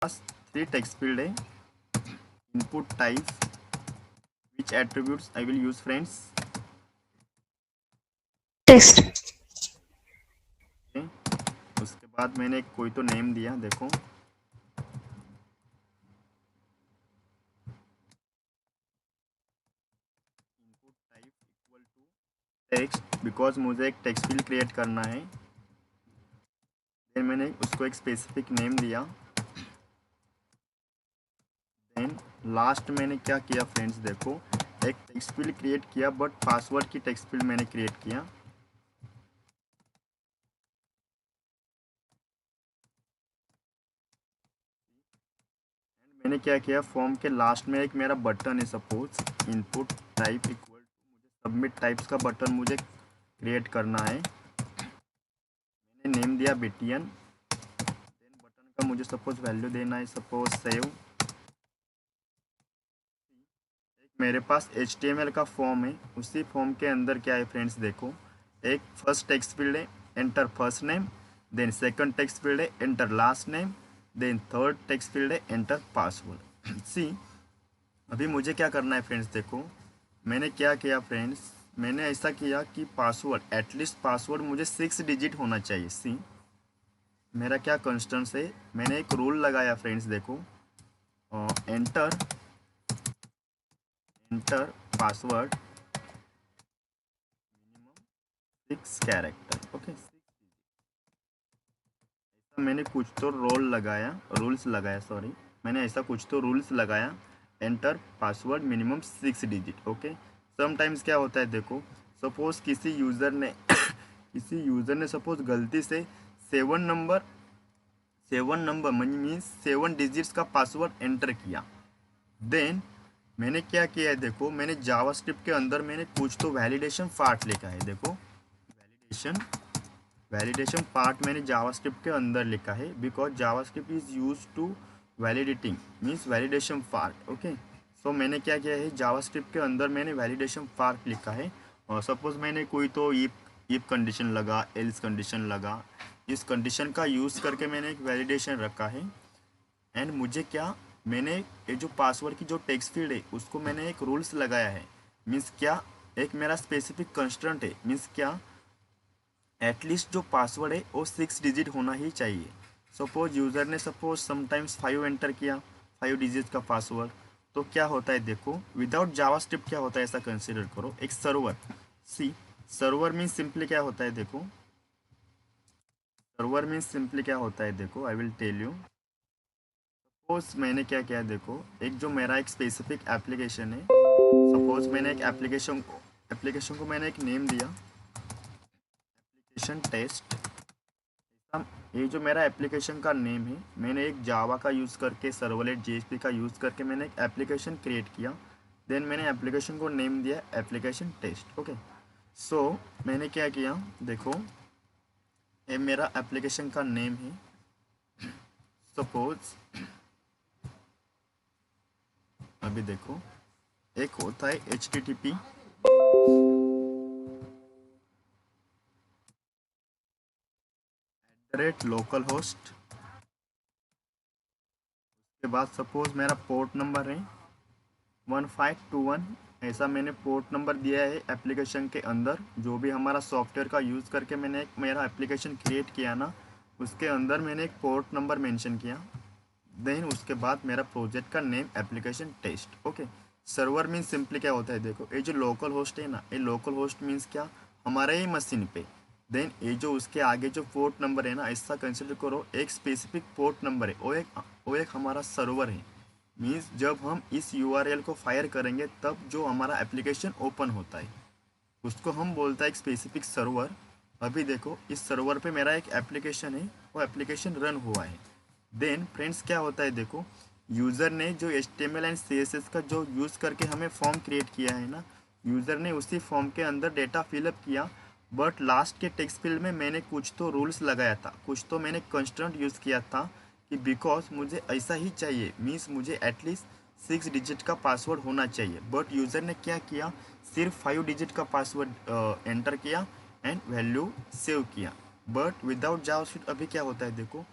पास 3 text field है, input type, which attributes I will use friends, text. उसके बाद मैंने कोई तो नेम दिया, देखो input type equal to text, because मुझे एक टेक्स्ट फील्ड क्रिएट करना है। देन मैंने उसको एक स्पेसिफिक नेम दिया। देन लास्ट मैंने क्या किया फ्रेंड्स, देखो एक टेक्स्ट फील्ड क्रिएट किया, बट पासवर्ड की टेक्स्ट फील्ड मैंने क्रिएट किया। मैंने क्या किया, फॉर्म के लास्ट में एक मेरा बटन है, suppose input type equal to, मुझे सबमिट टाइप्स का बटन मुझे क्रिएट करना है। मैंने नेम दिया BTN। देन बटन का मुझे सपोज वैल्यू देना है, सपोज सेव। मेरे पास HTML का फॉर्म है, उसी फॉर्म के अंदर क्या है फ्रेंड्स, देखो एक फर्स्ट टेक्स्ट फील्ड है, enter first name. Then second text field है, enter last name. Then third text field है, एंटर पासवर्ड। सी अभी मुझे क्या करना है फ्रेंड्स, देखो मैंने क्या किया फ्रेंड्स, मैंने ऐसा किया कि पासवर्ड, एटलीस्ट पासवर्ड मुझे 6 डिजिट होना चाहिए। सी मेरा क्या कंस्टेंट्स है, मैंने एक रूल लगाया फ्रेंड्स, देखो enter enter password 6 character. Okay, मैंने कुछ तो रूल्स लगाया, सॉरी, मैंने ऐसा कुछ तो रूल्स लगाया, enter password minimum 6 digit. Okay, sometimes क्या होता है, देखो सपोज किसी यूज़र ने सपोज गलती से 7 नंबर मीन्स 7 डिजिट्स का पासवर्ड एंटर किया। देन मैंने क्या किया है, देखो मैंने जावास्क्रिप्ट के अंदर मैंने कुछ तो वैलिडेशन पार्ट लिखा है। देखो वैलिडेशन वैलिडेशन पार्ट मैंने जावास्क्रिप्ट के अंदर लिखा है, because JavaScript is use to validating means validation part. Okay, so मैंने क्या किया है, जावास्क्रिप्ट के अंदर मैंने वैलिडेशन पार्ट लिखा है। और सपोज मैंने कोई तो इफ कंडीशन लगा, एल्स कंडीशन लगा, इस कंडीशन का यूज़ करके मैंने एक वैलिडेशन रखा है। एंड मुझे क्या, मैंने ये जो पासवर्ड की जो टेक्स्ट फील्ड है उसको मैंने एक रूल्स लगाया है। मीन्स क्या, एक मेरा स्पेसिफिक कंस्ट्रेंट है। मीन्स क्या, एटलीस्ट जो पासवर्ड है वो 6 डिजिट होना ही चाहिए। सपोज यूज़र ने सपोज समटाइम्स 5 एंटर किया, 5 डिजिट का पासवर्ड, तो क्या होता है, देखो विदाउट जावास्क्रिप्ट क्या होता है, ऐसा कंसिडर करो एक सर्वर। सी सर्वर मीन्स सिंपली क्या होता है, देखो सर्वर मीन्स सिंपली क्या होता है, देखो I will tell you. Suppose मैंने क्या किया, देखो एक जो मेरा एक स्पेसिफिक एप्लीकेशन है, सपोज मैंने एक एप्लीकेशन को मैंने एक नेम दिया, एप्लीकेशन टेस्ट। ये जो मेरा एप्लीकेशन का नेम है, मैंने एक जावा का यूज़ करके, सर्वलेट JSP का यूज़ करके मैंने एक एप्लीकेशन क्रिएट किया। देन मैंने एप्लीकेशन को नेम दिया एप्लीकेशन टेस्ट। ओके, सो मैंने क्या किया, देखो ये मेरा एप्लीकेशन का नेम है। सपोज अभी देखो एक होता है HTTP, लोकल होस्ट के बाद सपोज मेरा पोर्ट नंबर है 1521। ऐसा मैंने पोर्ट नंबर दिया है एप्लीकेशन के अंदर, जो भी हमारा सॉफ्टवेयर का यूज़ करके मैंने एक मेरा एप्लीकेशन क्रिएट किया ना, उसके अंदर मैंने एक पोर्ट नंबर मेंशन किया। देन उसके बाद मेरा प्रोजेक्ट का name application test. Okay, server means simply क्या होता है, देखो ये जो लोकल होस्ट है ना, ये लोकल होस्ट मीन्स क्या, हमारे ही मशीन पे। देन ये जो उसके आगे जो पोर्ट नंबर है ना, ऐसा कंसिडर करो एक स्पेसिफिक पोर्ट नंबर है, वो एक हमारा सर्वर है। मीन्स जब हम इस URL को फायर करेंगे तब जो हमारा एप्लीकेशन ओपन होता है उसको हम बोलता है एक स्पेसिफिक सर्वर। अभी देखो इस सर्वर पे मेरा एक एप्लीकेशन है, वो एप्लीकेशन रन हुआ है। देन फ्रेंड्स क्या होता है, देखो यूज़र ने जो HTML एंड CSS का जो यूज़ करके हमें फॉर्म क्रिएट किया है ना, यूज़र ने उसी फॉर्म के अंदर डेटा फिलअप किया, बट लास्ट के टेक्स्ट फील्ड में मैंने कुछ तो रूल्स लगाया था, कुछ तो मैंने कंस्ट्रेंट यूज़ किया था कि बिकॉज मुझे ऐसा ही चाहिए, मीन्स मुझे एटलीस्ट 6 डिजिट का पासवर्ड होना चाहिए। बट यूज़र ने क्या किया, सिर्फ 5 डिजिट का पासवर्ड एंटर किया एंड वैल्यू सेव किया, बट विदाउट जावास्क्रिप्ट। अभी क्या होता है, देखो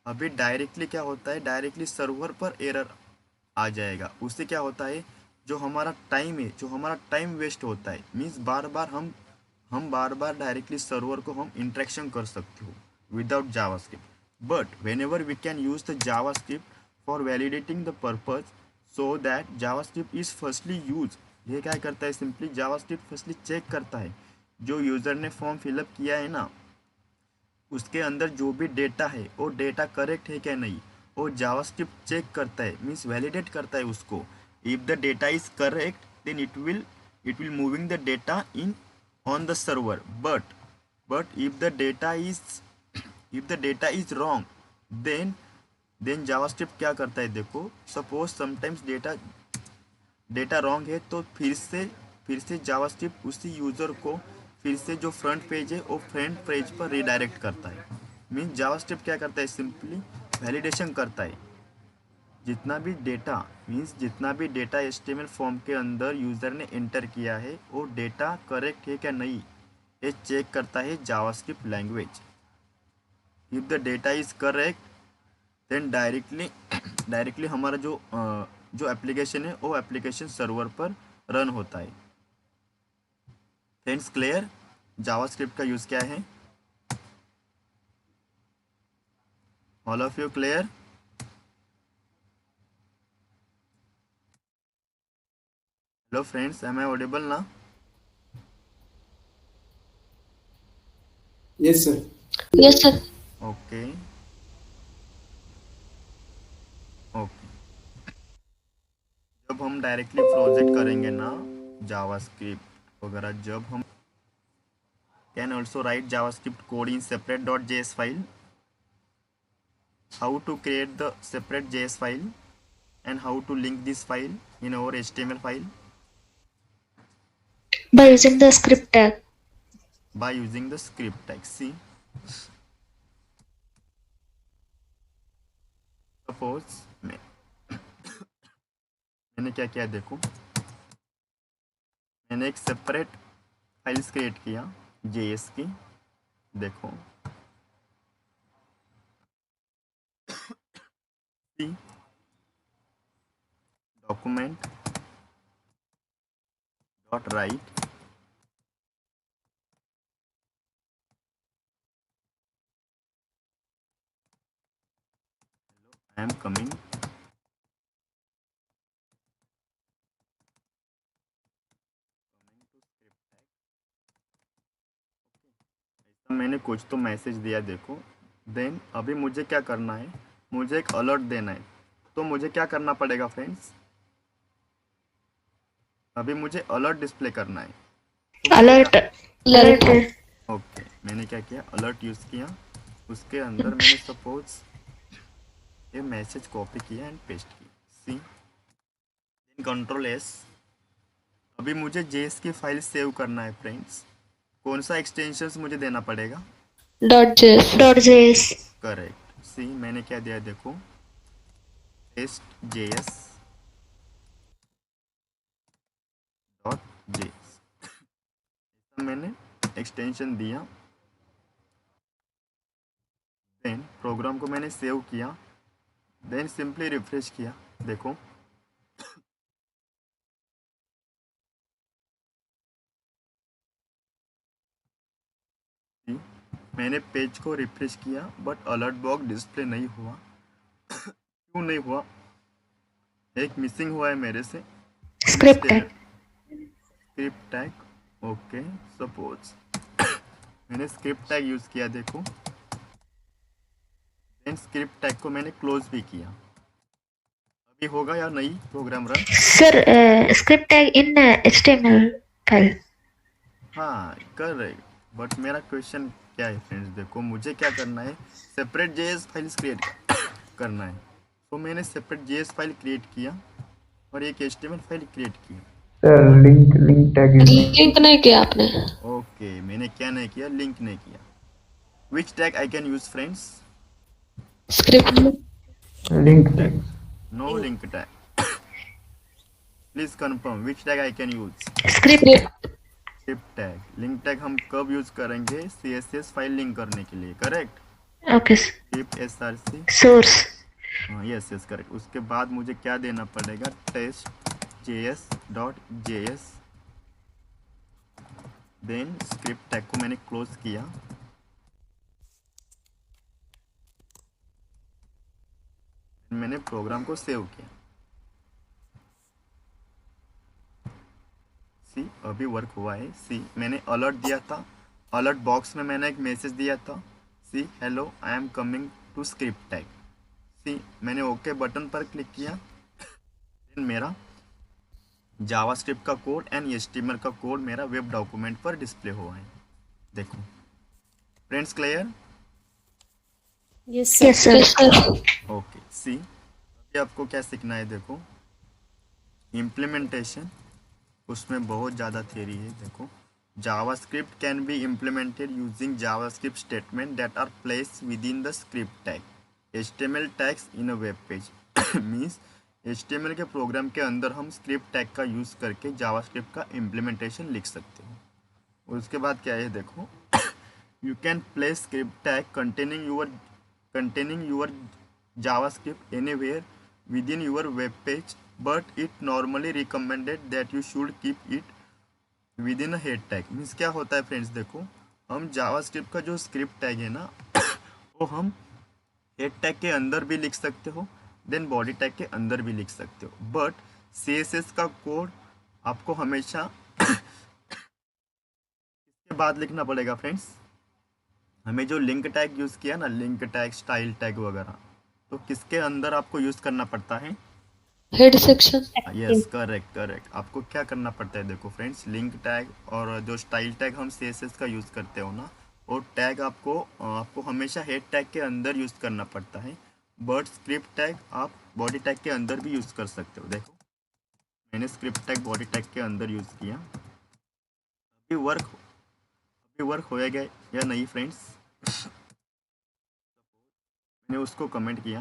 अभी डायरेक्टली क्या होता है, डायरेक्टली सर्वर पर एरर आ जाएगा। उससे क्या होता है, जो हमारा टाइम है, जो हमारा टाइम वेस्ट होता है, मीन्स बार बार हम बार बार डायरेक्टली सर्वर को हम इंटरेक्शन कर सकते हो without JavaScript. But whenever we can use the JavaScript for validating the purpose, so that JavaScript is firstly use. ये क्या करता है, सिंपली जावास्क्रिप्ट फर्स्टली चेक करता है जो यूज़र ने फॉर्म फिलअप किया है ना, उसके अंदर जो भी डेटा है वो डेटा करेक्ट है क्या नहीं, वो जावास्क्रिप्ट चेक करता है, मीन्स वैलिडेट करता है उसको। If the data is correct then it will moving the data in on the server. But if the data is wrong, then JavaScript क्या करता है, देखो सपोज समटाइम्स डेटा रॉन्ग है, तो फिर से जावास्क्रिप्ट उसी यूज़र को फिर से जो फ्रंट पेज है वो फ्रंट पेज पर रिडायरेक्ट करता है। मीन्स जावास्क्रिप्ट क्या करता है, सिंपली वैलिडेशन करता है जितना भी डेटा एचटीएमएल फॉर्म के अंदर यूज़र ने एंटर किया है वो डेटा करेक्ट है क्या नहीं, ये चेक करता है JavaScript language. If the data is correct then directly हमारा जो एप्लीकेशन है वो एप्लीकेशन सर्वर पर रन होता है। फ्रेंड्स क्लियर, जावास्क्रिप्ट का यूज़ क्या है? All of you clear? Hello friends, am I audible ना? Yes sir. Yes sir. Okay okay. जब हम डायरेक्टली प्रोजेक्ट करेंगे ना जावास्क्रिप्ट वगैरह, जब हम can also write JavaScript code in separate dot JS file. How to create the separate JS file and how to link this file in our HTML file? By using the script tag. By using the script tag. See, suppose मैंने क्या किया, देखो मैंने एक separate files create किया JS की। देखो document dot right I am coming मैंने कुछ तो मैसेज दिया, देखो। देन अभी मुझे क्या करना है, मुझे एक अलर्ट देना है। तो मुझे क्या करना पड़ेगा फ्रेंड्स, अभी मुझे अलर्ट डिस्प्ले करना है। तो Alert. Alert. ओके, मैंने क्या किया, अलर्ट यूज़ किया। उसके अंदर मैंने सपोज ये मैसेज कॉपी किया एंड पेस्ट किया। सी, कंट्रोल एस। अभी मुझे जेएस की फाइल सेव करना है फ्रेंड्स। कौन सा एक्सटेंशन मुझे देना पड़ेगा? .js. .js. करेक्ट। सी, मैंने क्या दिया, देखो टेस्ट जेएस डॉट जेएस, मैंने एक्सटेंशन दिया। देन प्रोग्राम को मैंने सेव किया, देन सिंपली रिफ्रेश किया। देखो मैंने पेज को रिफ्रेश किया बट अलर्ट बॉक्स डिस्प्ले नहीं हुआ। क्यों नहीं हुआ? एक मिसिंग हुआ है मेरे से। Script tag. Script tag. Okay, suppose मैंने स्क्रिप्ट टैग यूज़ किया, देखो। देन स्क्रिप्ट टैग को मैंने क्लोज भी किया। अभी होगा या नहीं program run? Sir, script tag in HTML file. हाँ कर रहे, बट मेरा क्वेश्चन क्या है फ्रेंड्स, देखो मुझे क्या करना है, सेपरेट जेएस फाइल्स क्रिएट करना है। तो मैंने सेपरेट जेएस फाइल क्रिएट किया और एक एचटीएमएल फाइल क्रिएट की। सर लिंक टैग लिंक नहीं किया आपने। ओके, मैंने क्या नहीं किया, लिंक नहीं किया। Which tag I can use friends? Script. Link tag. No link tag. Please confirm which tag I can use? Script. Script tag. Link tag हम कब यूज करेंगे? सीएसएस फाइल लिंक करने के लिए, correct. Okay. Script src, Source. हाँ yes yes correct. उसके बाद मुझे क्या देना पड़ेगा, test js.js। Then script tag को मैंने क्लोज किया, मैंने प्रोग्राम को सेव किया। सी अभी वर्क हुआ है। सी मैंने अलर्ट दिया था, अलर्ट बॉक्स में मैंने एक मैसेज दिया था, see hello I am coming to script tag. See मैंने ओके बटन पर क्लिक किया, देन मेरा जावास्क्रिप्ट का कोड एंड एचटीएमएल का कोड मेरा वेब डॉक्यूमेंट पर डिस्प्ले हुआ है। देखो friends, clear? Yes, Yes, sir. sir. Okay see अभी आपको क्या सीखना है, देखो इम्प्लीमेंटेशन, उसमें बहुत ज़्यादा थियरी है। देखो JavaScript can be implemented using JavaScript statement that are placed within the script tag, HTML tags in a web page. Means HTML के प्रोग्राम के अंदर हम स्क्रिप्ट टैग का यूज़ करके जावास्क्रिप्ट का इम्प्लीमेंटेशन लिख सकते हो। उसके बाद क्या है, देखो you can place script tag containing your JavaScript anywhere within your web page, but it normally recommended that you should keep it within a head tag। Means क्या होता है फ्रेंड्स, देखो हम जावास्क्रिप्ट का जो स्क्रिप्ट टैग है ना वो हम हेड टैग के अंदर भी लिख सकते हो, देन बॉडी टैग के अंदर भी लिख सकते हो, बट CSS का कोड आपको हमेशा इसके बाद लिखना पड़ेगा फ्रेंड्स। हमें जो लिंक टैग यूज़ किया ना, लिंक टैग, स्टाइल टैग वगैरह, तो किसके अंदर आपको यूज़ करना पड़ता है? Head section. Yes correct correct. आपको क्या करना पड़ता है, देखो फ्रेंड्स, लिंक टैग और जो स्टाइल टैग हम CSS का यूज़ करते हो ना, वो टैग आपको हमेशा हेड टैग के अंदर यूज़ करना पड़ता है, बट स्क्रिप्ट टैग आप बॉडी टैग के अंदर भी यूज़ कर सकते हो। देखो मैंने स्क्रिप्ट टैग बॉडी टैग के अंदर यूज़ किया। अभी वर्क होएगा या नहीं फ्रेंड्स? मैंने उसको कमेंट किया,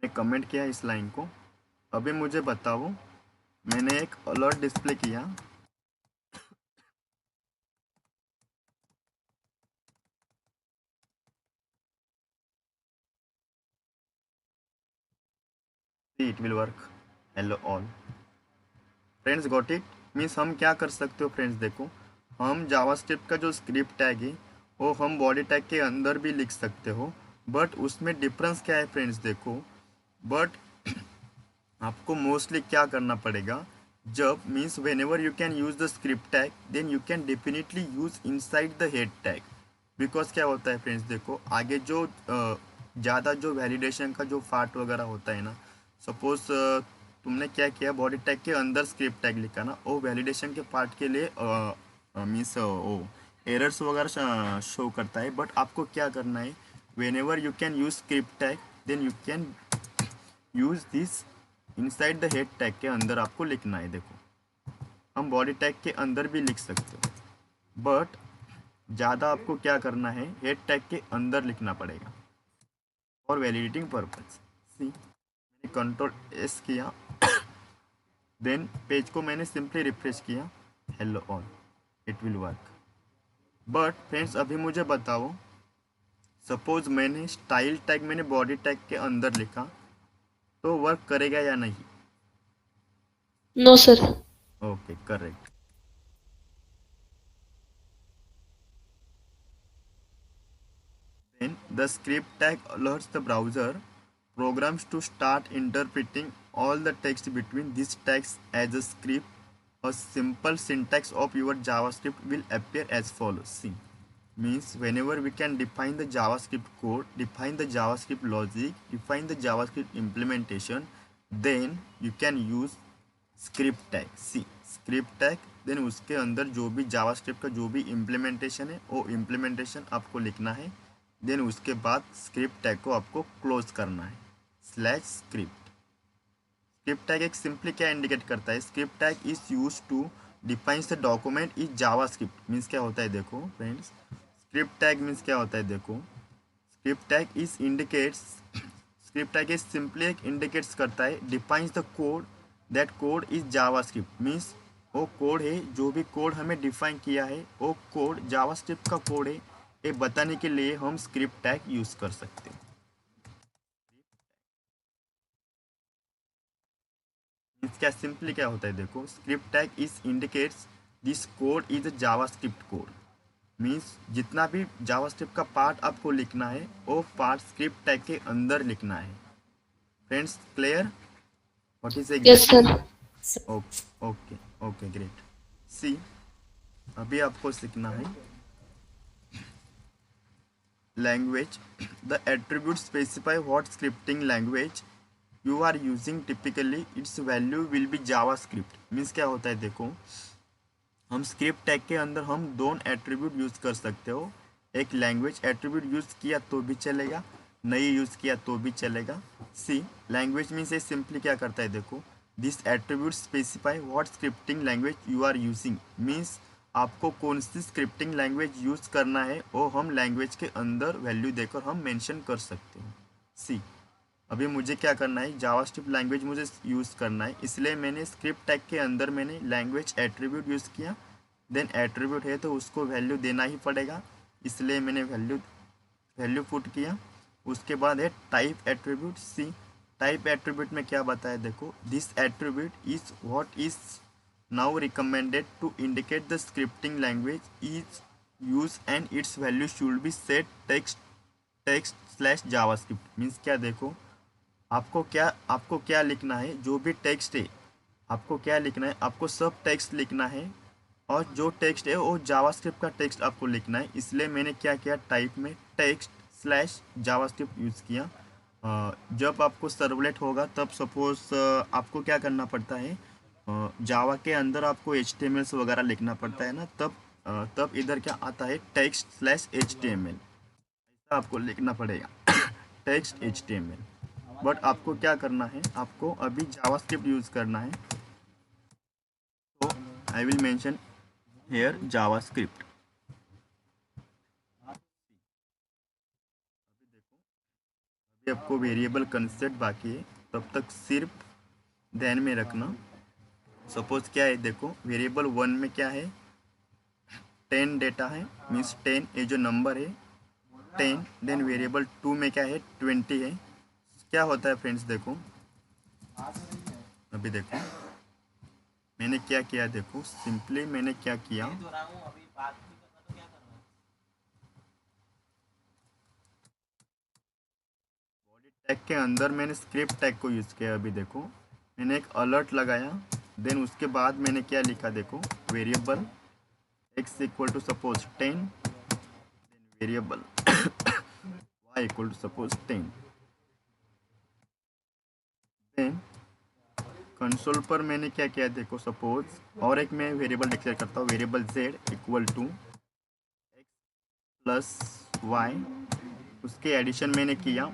मैंने कमेंट किया इस लाइन को। अभी मुझे बताओ, मैंने एक अलर्ट डिस्प्ले किया, it will work. Hello all friends, got it? Means हम क्या कर सकते हो फ्रेंड्स, देखो हम जावास्क्रिप्ट का जो स्क्रिप्ट टैग है वो हम बॉडी टैग के अंदर भी लिख सकते हो, बट उसमें डिफरेंस क्या है फ्रेंड्स, देखो बट आपको मोस्टली क्या करना पड़ेगा, जब means whenever you can use the script tag then you can definitely use inside the head tag. Because क्या होता है फ्रेंड्स, देखो आगे जो ज़्यादा जो वैलिडेशन का जो पार्ट वगैरह होता है ना, सपोज तुमने क्या किया, बॉडी टैग के अंदर स्क्रिप्ट टैग लिखा ना, वो वैलिडेशन के पार्ट के लिए मीन्स वो एरर्स वगैरह शो करता है, बट आपको क्या करना है, whenever you can use script tag then you can use this inside the head tag के अंदर आपको लिखना है। देखो हम बॉडी टैग के अंदर भी लिख सकते हो, बट ज़्यादा आपको क्या करना है, हेड टैग के अंदर लिखना पड़ेगा फॉर वैलिडेटिंग पर्पज। सी मैंने Ctrl+S किया, देन पेज को मैंने सिंपली रिफ्रेश किया, hello all, it will work. But friends अभी मुझे बताओ, सपोज मैंने स्टाइल टैग मैंने बॉडी टैग के अंदर लिखा, तो वर्क करेगा या नहीं? No, sir. Okay correct. Then the script tag alerts the browser programs to start interpreting all the text between these tags as a script. A simple syntax of your JavaScript will appear as follows. See, means whenever we can define the JavaScript code, define the JavaScript logic, define the JavaScript implementation, then you can use script tag. See script tag, then उसके अंदर जो भी JavaScript का जो भी implementation है वो implementation आपको लिखना है, देन उसके बाद स्क्रिप्ट टैग को आपको क्लोज करना है /स्क्रिप्ट। स्क्रिप्ट टैग एक सिंपली क्या इंडिकेट करता है, script tag is use to defines the document is JavaScript. Means क्या होता है, देखो फ्रेंड्स स्क्रिप्ट टैग मीन्स क्या होता है, देखो script tag is indicates, script tag is simply एक इंडिकेट्स करता है, defines the code, that code is JavaScript. Means वो कोड है, जो भी कोड हमें डिफाइन किया है वो कोड जावास्क्रिप्ट का कोड है, ये बताने के लिए हम स्क्रिप्ट टैग यूज़ कर सकते हैं। क्या सिंपली क्या होता है देखो, script tag is indicates this code is a JavaScript code. Means जितना भी जावास्क्रिप्ट का पार्ट आपको लिखना है वो पार्ट स्क्रिप्ट टैग के अंदर लिखना है। Friends clear? What is Yes, exactly? sir. Okay okay great. See, अभी आपको सीखना है language. The attributes specify what scripting language you are using. Typically its value will be javascript. Means क्या होता है देखो, हम स्क्रिप्ट टैग के अंदर हम दोनों एट्रीब्यूट यूज़ कर सकते हो। एक लैंग्वेज एट्रीब्यूट यूज़ किया तो भी चलेगा, नहीं यूज़ किया तो भी चलेगा। सी, लैंग्वेज मीन्स ये सिंपली क्या करता है देखो, this attribute specify what scripting language you are using. Means आपको कौन सी स्क्रिप्टिंग लैंग्वेज यूज़ करना है वो हम लैंग्वेज के अंदर वैल्यू देकर हम मेंशन कर सकते हैं। सी, अभी मुझे क्या करना है, जावास्क्रिप्ट लैंग्वेज मुझे यूज़ करना है, इसलिए मैंने स्क्रिप्ट टैग के अंदर मैंने लैंग्वेज एट्रीब्यूट यूज़ किया। देन एट्रीब्यूट है तो उसको वैल्यू देना ही पड़ेगा, इसलिए मैंने वैल्यू पुट किया। उसके बाद है type attribute. See, type attribute में क्या बताया देखो, this attribute is what is now recommended to indicate the scripting language is use and its value should be set text slash JavaScript. Means क्या देखो, आपको क्या लिखना है, जो भी टेक्स्ट है आपको क्या लिखना है, आपको सब टेक्स्ट लिखना है, और जो टेक्स्ट है वो जावास्क्रिप्ट का टेक्स्ट आपको लिखना है। इसलिए मैंने क्या किया, टाइप में टेक्स्ट स्लैश जावास्क्रिप्ट यूज़ किया। जब आपको सर्वलेट होगा तब सपोज आपको क्या करना पड़ता है, जावा के अंदर आपको HTML वगैरह लिखना पड़ता है ना, तब इधर क्या आता है, टेक्स्ट स्लैश HTML आपको लिखना पड़ेगा टेक्स्ट HTML। बट आपको क्या करना है, आपको अभी जावास्क्रिप्ट यूज़ करना है, तो I will mention here JavaScript. अभी आपको वेरिएबल कंसेप्ट बाकी है, तब तक सिर्फ ध्यान में रखना। सपोज क्या है देखो, वेरिएबल 1 में क्या है, 10 डेटा है, मीन्स 10 ये जो नंबर है 10। देन वेरिएबल 2 में क्या है, 20 है। क्या होता है फ्रेंड्स देखो, अभी देखो मैंने क्या किया, देखो सिंपली मैंने क्या किया, टैग के अंदर मैंने स्क्रिप्ट टैग को यूज़ किया। अभी देखो मैंने एक अलर्ट लगाया, देन उसके बाद मैंने क्या लिखा देखो, variable x equal to suppose 10, then variable y equal to suppose 10। Then console पर मैंने क्या किया देखो, सपोज और एक मैं वेरिएबल डिक्लेयर करता हूँ, variable z equal to x plus y, उसके एडिशन मैंने किया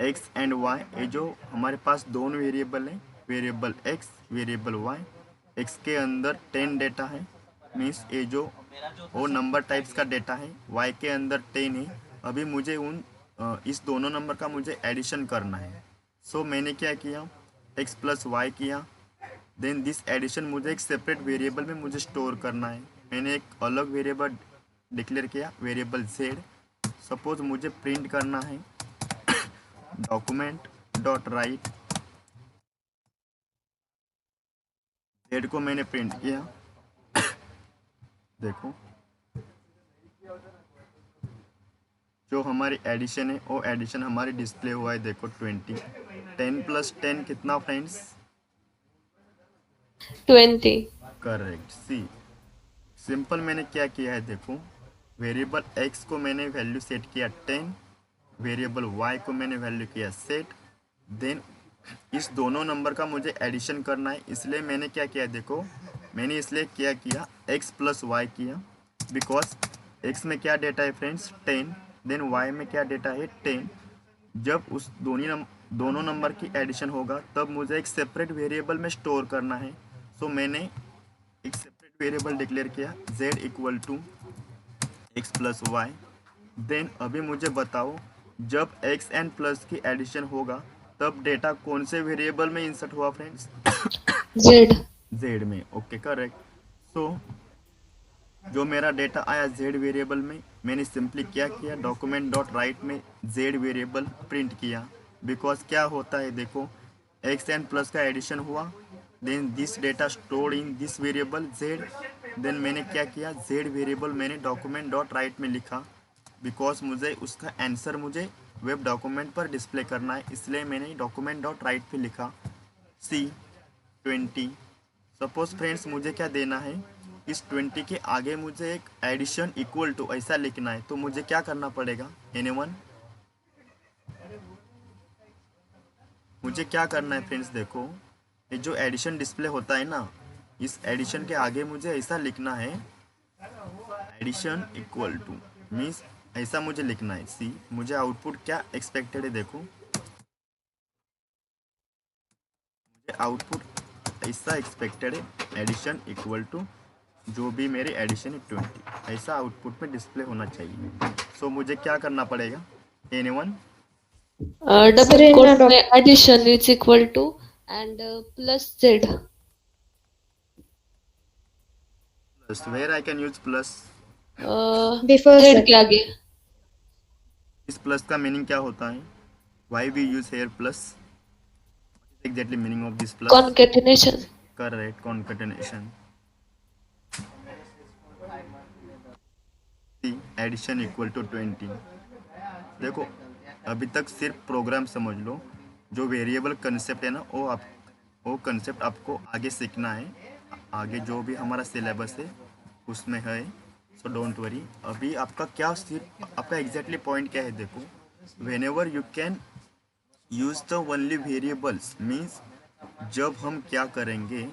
x एंड y। ये जो हमारे पास दोनों वेरिएबल हैं, variable x variable y, x के अंदर 10 डेटा है, मीन्स ये जो वो नंबर टाइप्स का डेटा है, y के अंदर 10 है। अभी मुझे इस दोनों नंबर का मुझे एडिशन करना है। सो मैंने क्या किया, x प्लस वाई किया, देन दिस एडिशन मुझे एक सेपरेट वेरिएबल में मुझे स्टोर करना है। मैंने एक अलग वेरिएबल डिक्लेयर किया, वेरिएबल z। सपोज मुझे प्रिंट करना है डॉक्यूमेंट डॉट राइट, z को मैंने प्रिंट किया। देखो जो हमारी एडिशन है वो एडिशन हमारी डिस्प्ले हुआ है, देखो 20। 10 प्लस 10 कितना फ्रेंड्स? 20. करेक्ट। सी, सिंपल मैंने क्या किया है देखो, वेरिएबल x को मैंने वैल्यू सेट किया 10, वेरिएबल y को मैंने वैल्यू किया सेट। देन इस दोनों नंबर का मुझे एडिशन करना है, इसलिए मैंने क्या किया देखो, मैंने इसलिए क्या किया x प्लस वाई किया, बिकॉज x में क्या डेटा है फ्रेंड्स 10, देन y में क्या डेटा है 10। जब उस दोनों नंबर की एडिशन होगा तब मुझे एक सेपरेट वेरिएबल में स्टोर करना है। सो मैंने एक सेपरेट वेरिएबल डिक्लेयर किया z equal to X plus Y. Then अभी मुझे बताओ, जब x एंड प्लस की एडिशन होगा तब डेटा कौन से वेरिएबल में इंसर्ट हुआ फ्रेंड्स? Z. जेड में। Okay correct. सो जो मेरा डेटा आया जेड वेरिएबल में, मैंने सिंपली क्या किया, डॉक्यूमेंट डॉट राइट में जेड वेरिएबल प्रिंट किया। बिकॉज क्या होता है देखो, एक्स एंड प्लस का एडिशन हुआ, then this data stored in this variable Z. देन मैंने क्या किया, जेड वेरिएबल मैंने डॉक्यूमेंट डॉट राइट में लिखा, बिकॉज मुझे उसका आंसर मुझे वेब डॉक्यूमेंट पर डिस्प्ले करना है, इसलिए मैंने डॉक्यूमेंट डॉट राइट पे लिखा C20। सपोज फ्रेंड्स मुझे क्या देना है, इस 20 के आगे मुझे एक एडिशन इक्वल टू ऐसा लिखना है, तो मुझे क्या करना पड़ेगा, एनीवन? मुझे क्या करना है फ्रेंड्स, देखो ये जो एडिशन डिस्प्ले होता है ना, इस एडिशन के आगे मुझे ऐसा लिखना है, एडिशन इक्वल टू मीन्स ऐसा मुझे लिखना है। सी मुझे आउटपुट क्या एक्सपेक्टेड है, देखो मुझे आउटपुट ऐसा एक्सपेक्टेड है, एडिशन इक्वल टू जो भी मेरी एडिशन है 20, ऐसा आउटपुट में डिस्प्ले होना चाहिए। सो मुझे क्या करना पड़ेगा, एनीवन? डबल कोट में addition is equal to and plus Z. Plus, where I can use plus? Before Z Z. के आगे। इस प्लस का मीनिंग क्या होता है, why we use here plus, exactly meaning of this plus? Concatenation. Correct, concatenation. Addition equal to 20। देखो अभी तक सिर्फ प्रोग्राम समझ लो, जो वेरिएबल कंसेप्ट है ना, वो कंसेप्ट आपको आगे सीखना है, आगे जो भी हमारा सिलेबस है उसमें है। सो डोंट वरी, अभी आपका क्या सिर्फ आपका एग्जैक्टली पॉइंट क्या है, देखो whenever you can use the only variables means, जब हम क्या करेंगे,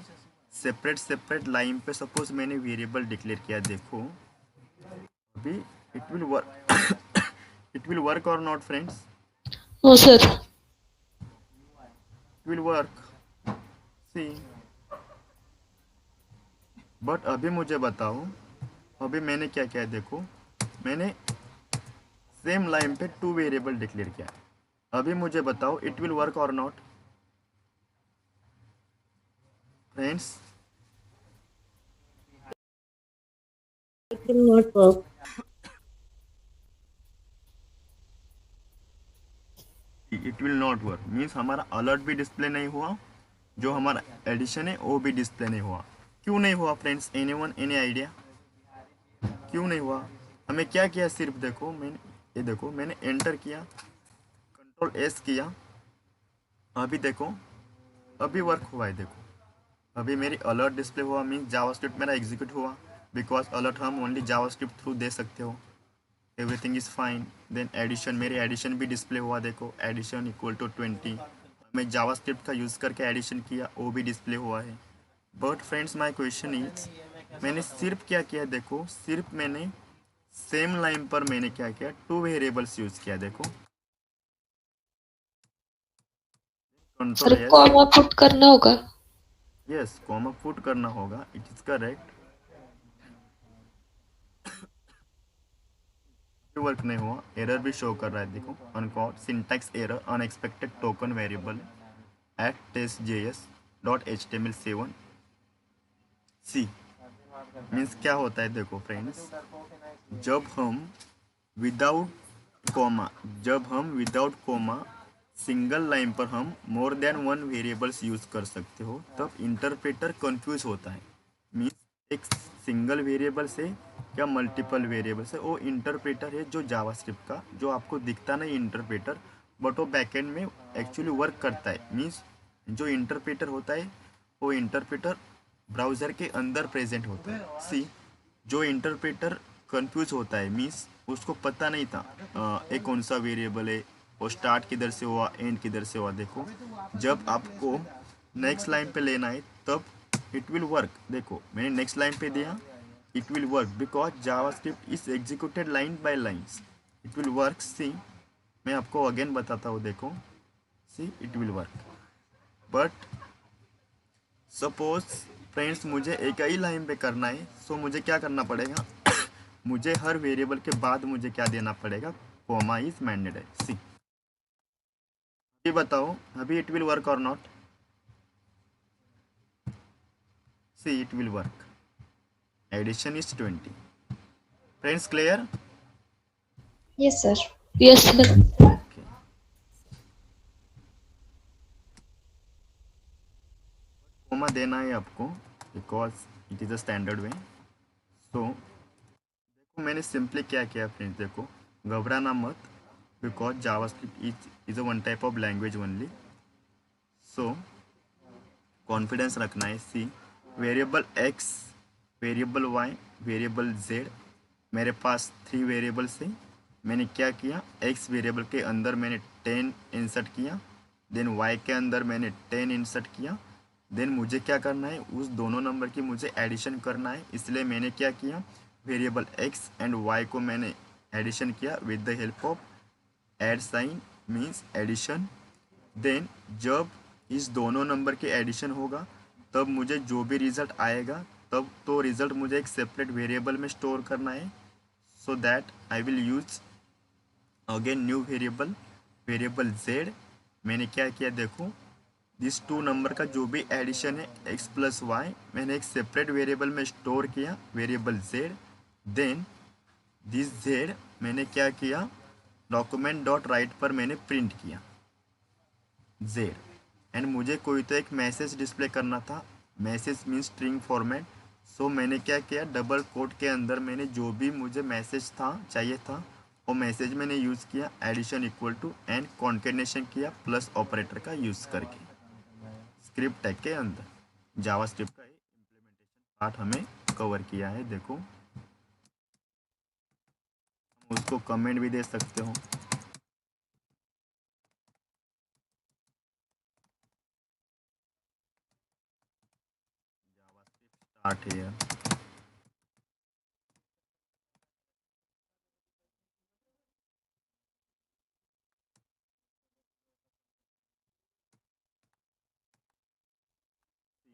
सेपरेट सेपरेट लाइन पे सपोज मैंने वेरिएबल डिक्लेयर किया, देखो अभी it will work it will work or not friends? No sir. It will work, see. But अभी मुझे बताओ, अभी मैंने क्या किया है, देखो मैंने सेम लाइन पे 2 वेरिएबल डिक्लेयर किया है, अभी मुझे बताओ it will work or not friends? It will not work. It will not work means हमारा अलर्ट भी डिस्प्ले नहीं हुआ, जो हमारा एडिशन है वो भी डिस्प्ले नहीं हुआ। क्यों नहीं हुआ फ्रेंड्स, एनीवन, एनी आइडिया क्यों नहीं हुआ? हमें क्या किया, सिर्फ देखो मैंने, ये देखो मैंने एंटर किया, कंट्रोल एस किया, अभी देखो अभी वर्क हुआ है, देखो अभी मेरी अलर्ट डिस्प्ले हुआ, मीन्स जावास्क्रिप्ट मेरा एग्जीक्यूट हुआ, बिकॉज अलर्ट हम ओनली जावास्क्रिप्ट थ्रू दे सकते हो। Everything is fine. Then addition, मेरी एडिशन भी डिस्प्ले हुआ, देखो एडिशन इक्वल टू 20, मैं जावास्क्रिप्ट का यूज़ करके एडिशन किया, वो भी डिस्प्ले हुआ है। But friends my question is, मैंने सिर्फ क्या किया, देखो सिर्फ मैंने सेम लाइन पर मैंने क्या किया, 2 वेरिएबल्स यूज़ किया, देखो sir control S, comma put करना होगा। यस कॉमा पुट करना होगा, इट इज़ करेक्ट। वर्क नहीं हुआ, एरर भी शो कर रहा है, देखो uncaught syntax error unexpected token variable at testjs.html7 सी। मीन्स क्या होता है, देखो फ्रेंड्स, जब हम विदाउट कॉमा, जब हम विदाउट कॉमा सिंगल लाइन पर हम मोर देन वन वेरिएबल्स यूज कर सकते हो, तब इंटरप्रेटर कंफ्यूज होता है। मीन्स एक सिंगल वेरिएबल से क्या मल्टीपल वेरिएबल से, वो इंटरप्रेटर है जो जावास्क्रिप्ट का, जो आपको दिखता नहीं इंटरप्रेटर, बट वो बैकएंड में एक्चुअली वर्क करता है। मीन्स जो इंटरप्रेटर होता है, वो इंटरप्रेटर ब्राउज़र के अंदर प्रेजेंट होता है। सी जो इंटरप्रेटर कंफ्यूज होता है, मीन्स उसको पता नहीं था ये कौन सा वेरिएबल है, वो स्टार्ट किधर से हुआ एंड किधर से हुआ, देखो जब आपको नेक्स्ट लाइन पे लेना है तब इट विल वर्क। देखो मैंने नेक्स्ट लाइन पे दिया, it will work because JavaScript is executed line by lines, it will work. See मैं आपको अगेन बताता हूँ, देखो see it will work. But suppose friends मुझे एक ही लाइन पे करना है, सो मुझे क्या करना पड़ेगा मुझे हर वेरिएबल के बाद मुझे क्या देना पड़ेगा, कॉमा इज मैंडेटरी। सी ये बताओ अभी it will work or not? See, it will work. Addition is 20. Friends, clear? Yes, sir. Yes, sir. Okay. Comma देना है आपको because it is a standard way. So देखो मैंने सिंपली क्या किया फ्रेंड्स, देखो घबराना मत because JavaScript is a one type of language only. So confidence रखना है. See, variable X, variable Y, variable Z, मेरे पास 3 वेरिएबल्स हैं. मैंने क्या किया, एक्स वेरिएबल के अंदर मैंने 10 इंसर्ट किया, देन वाई के अंदर मैंने 10 इंसर्ट किया. देन मुझे क्या करना है, उस दोनों नंबर की मुझे एडिशन करना है. इसलिए मैंने क्या किया, वेरिएबल एक्स एंड वाई को मैंने एडिशन किया with the help of add sign means addition. Then जब इस दोनों नंबर की एडिशन होगा तब मुझे जो भी रिज़ल्ट आएगा तब तो रिज़ल्ट मुझे एक सेपरेट वेरिएबल में स्टोर करना है. So that I will use again new variable, variable Z. मैंने क्या किया, देखो दिस 2 नंबर का जो भी एडिशन है एक्स प्लस वाई मैंने एक सेपरेट वेरिएबल में स्टोर किया, variable Z. Then this Z मैंने क्या किया, डॉक्यूमेंट डॉट राइट पर मैंने प्रिंट किया जेड. एंड मुझे कोई तो एक मैसेज डिस्प्ले करना था, मैसेज मीन्स स्ट्रिंग फॉर्मेट. सो मैंने क्या किया, डबल कोट के अंदर मैंने जो भी मुझे मैसेज था चाहिए था वो मैसेज मैंने यूज़ किया, addition equal to and concatenation किया प्लस ऑपरेटर का यूज़ करके स्क्रिप्ट टैग के अंदर. जावास्क्रिप्ट का इम्प्लीमेंटेशन पार्ट हमें कवर किया है. देखो हम उसको कमेंट भी दे सकते हो. स्टार्ट है.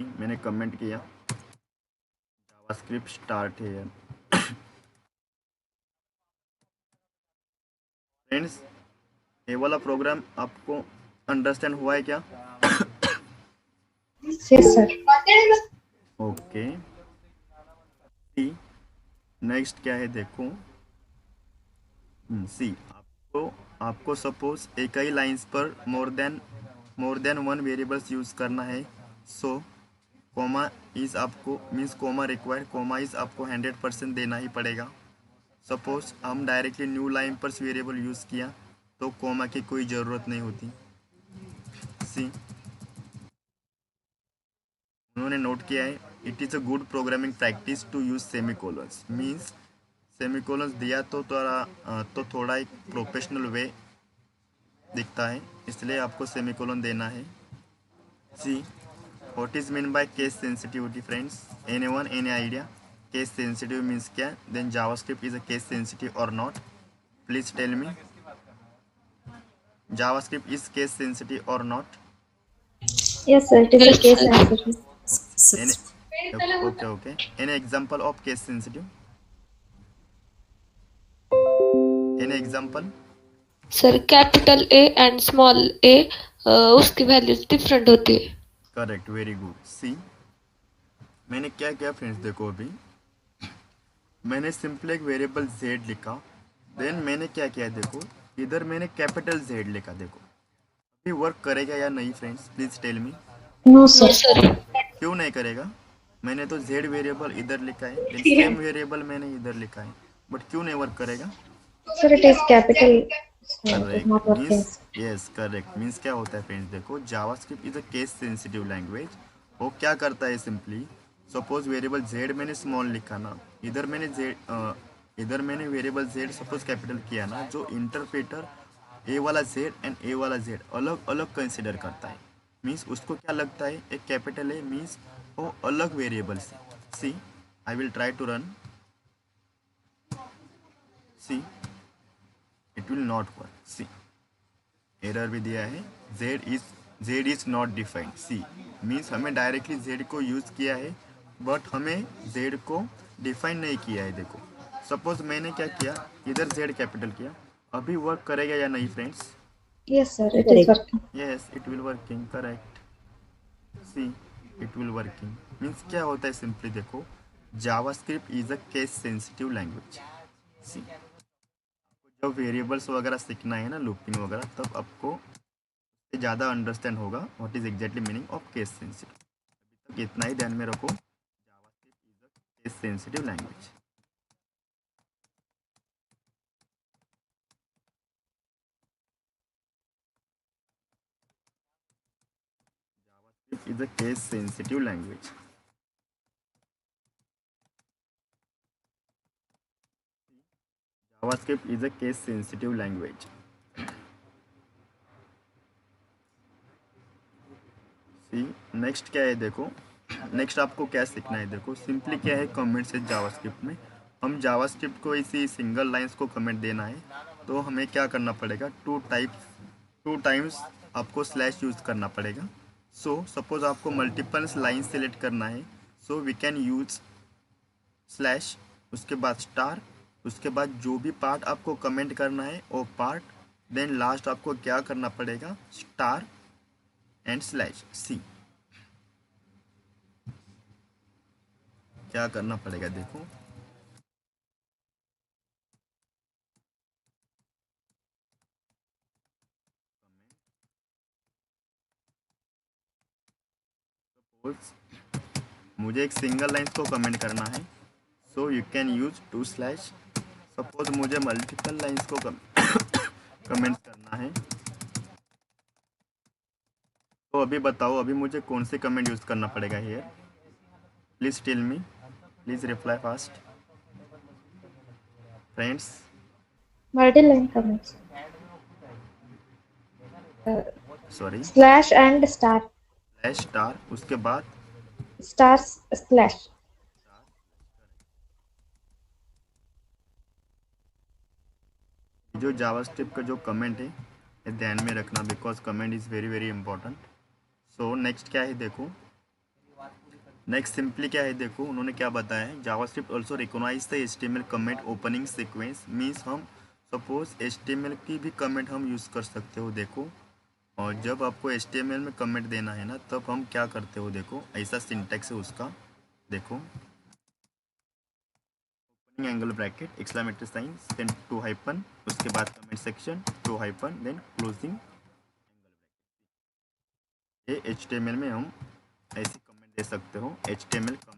मैंने कमेंट किया जावास्क्रिप्ट स्टार्ट है. फ्रेंड्स, ये वाला प्रोग्राम आपको अंडरस्टैंड हुआ है क्या? Yes, sir. ओके. नेक्स्ट क्या है देखो. सी, आपको सपोज एक ही लाइंस पर more than one variables use करना है. सो कोमा इज आपको means comma required, comma is आपको 100% देना ही पड़ेगा. सपोज हम डायरेक्टली न्यू लाइन पर वेरिएबल यूज़ किया तो कोमा की कोई ज़रूरत नहीं होती. सी, उन्होंने नोट किया है, it is a good programming practice to use semicolons. Means semicolons दिया तो थोड़ा एक प्रोफेशनल वे दिखता है, इसलिए आपको सेमीकोलन देना है. See, what is mean by case sensitivity friends? Anyone any idea case sensitive means क्या? Then JavaScript is a case sensitive or not? Please tell me. JavaScript is case sensitive or not? Yes, sir. It is a Yes, case sir. sensitive. Okay. Any example of case sensitive? Any example? Sir capital A and small A उसकी values different होती है. Correct, very good. सी, मैंने क्या किया friends, देखो अभी मैंने simple एक वेरिएबल जेड लिखा. देन मैंने क्या किया, देखो इधर मैंने कैपिटल जेड लिखा. देखो अभी वर्क करेगा या नहीं friends? Please tell me. No, no sir. Sir. क्यों नहीं करेगा? मैंने तो जेड वेरिएबल इधर लिखा है, देन सेम वेरिएबल मैंने इधर लिखा है, बट क्यों नहीं वर्क करेगा? Sir, it is capital. So it is correct not working. Means, yes correct means क्या होता है फ्रेंड्स, देखो JavaScript is a case sensitive language. वो क्या करता है, सिंपली सपोज वेरिएबल जेड मैंने स्मॉल लिखा ना, इधर मैंने वेरिएबल जेड सपोज कैपिटल किया ना, जो इंटरप्रेटर ए वाला जेड एंड ए वाला जेड अलग अलग कंसिडर करता है. मीन्स उसको क्या लगता है, एक कैपिटल है मीन्स वो अलग वेरिएबल से. See, I will try to run. See, it will not work. See, error भी दिया है, Z is not defined. See means हमें डायरेक्टली जेड को यूज़ किया है बट हमें जेड को डिफाइन नहीं किया है. देखो सपोज मैंने क्या किया, इधर जेड कैपिटल किया, अभी वर्क करेगा या नहीं friends? Yes, sir. It is working. Yes, it will working. Correct. See, it will working means क्या होता है सिंपली देखो, JavaScript is a case sensitive language. See, जब वेरिएबल्स वगैरह सीखना है ना, लूपिंग वगैरह, तब आपको ज़्यादा अंडरस्टैंड होगा what is exactly meaning of case sensitive. अभी तक इतना ही ध्यान में रखो, JavaScript is a case sensitive language. is a case sensitive language. JavaScript is a case sensitive language. See, next क्या है देखो, नेक्स्ट आपको क्या सीखना है देखो, सिंपली क्या है कमेंट्स है जावास्क्रिप्ट में। हम जावास्क्रिप्ट को इसी सिंगल लाइंस को कमेंट देना है, तो हमें क्या करना पड़ेगा, टू टाइम्स आपको स्लैश यूज़ करना पड़ेगा। सो सपोज आपको मल्टीपल लाइन सेलेक्ट करना है, so we can use slash, उसके बाद स्टार, उसके बाद जो भी पार्ट आपको कमेंट करना है वो पार्ट, देन लास्ट आपको क्या करना पड़ेगा, स्टार एंड स्लैश सी। क्या करना पड़ेगा देखो, मुझे एक सिंगल लाइन को कमेंट करना है, so you can use two slash. Suppose मुझे मल्टीपल लाइंस को कमेंट करना है, तो अभी बताओ अभी मुझे कौन से कमेंट यूज़ करना पड़ेगा here, please tell me, please reply fast friends. Multi-line comments. Sorry, Slash and star. Slash star, उसके बाद Stars slash. जो जावास्क्रिप्ट का जो कमेंट है ये ध्यान में रखना, because comment is very very important. So next क्या है देखो, नेक्स्ट सिंपली क्या है देखो, उन्होंने क्या बताया है, JavaScript also recognise the HTML comment opening sequence. Means हम सपोज एचटीएमएल की भी कमेंट हम यूज़ कर सकते हो देखो, और जब आपको एचटीएमएल में कमेंट देना है ना, तब हम क्या करते हो देखो, ऐसा सिंटैक्स है उसका देखो, angle bracket exclamatory sign then two hyphen, उसके बाद comment section two hyphen then closing. ये एचटीएमएल में हम ऐसी कमेंट दे सकते हो, HTML comment.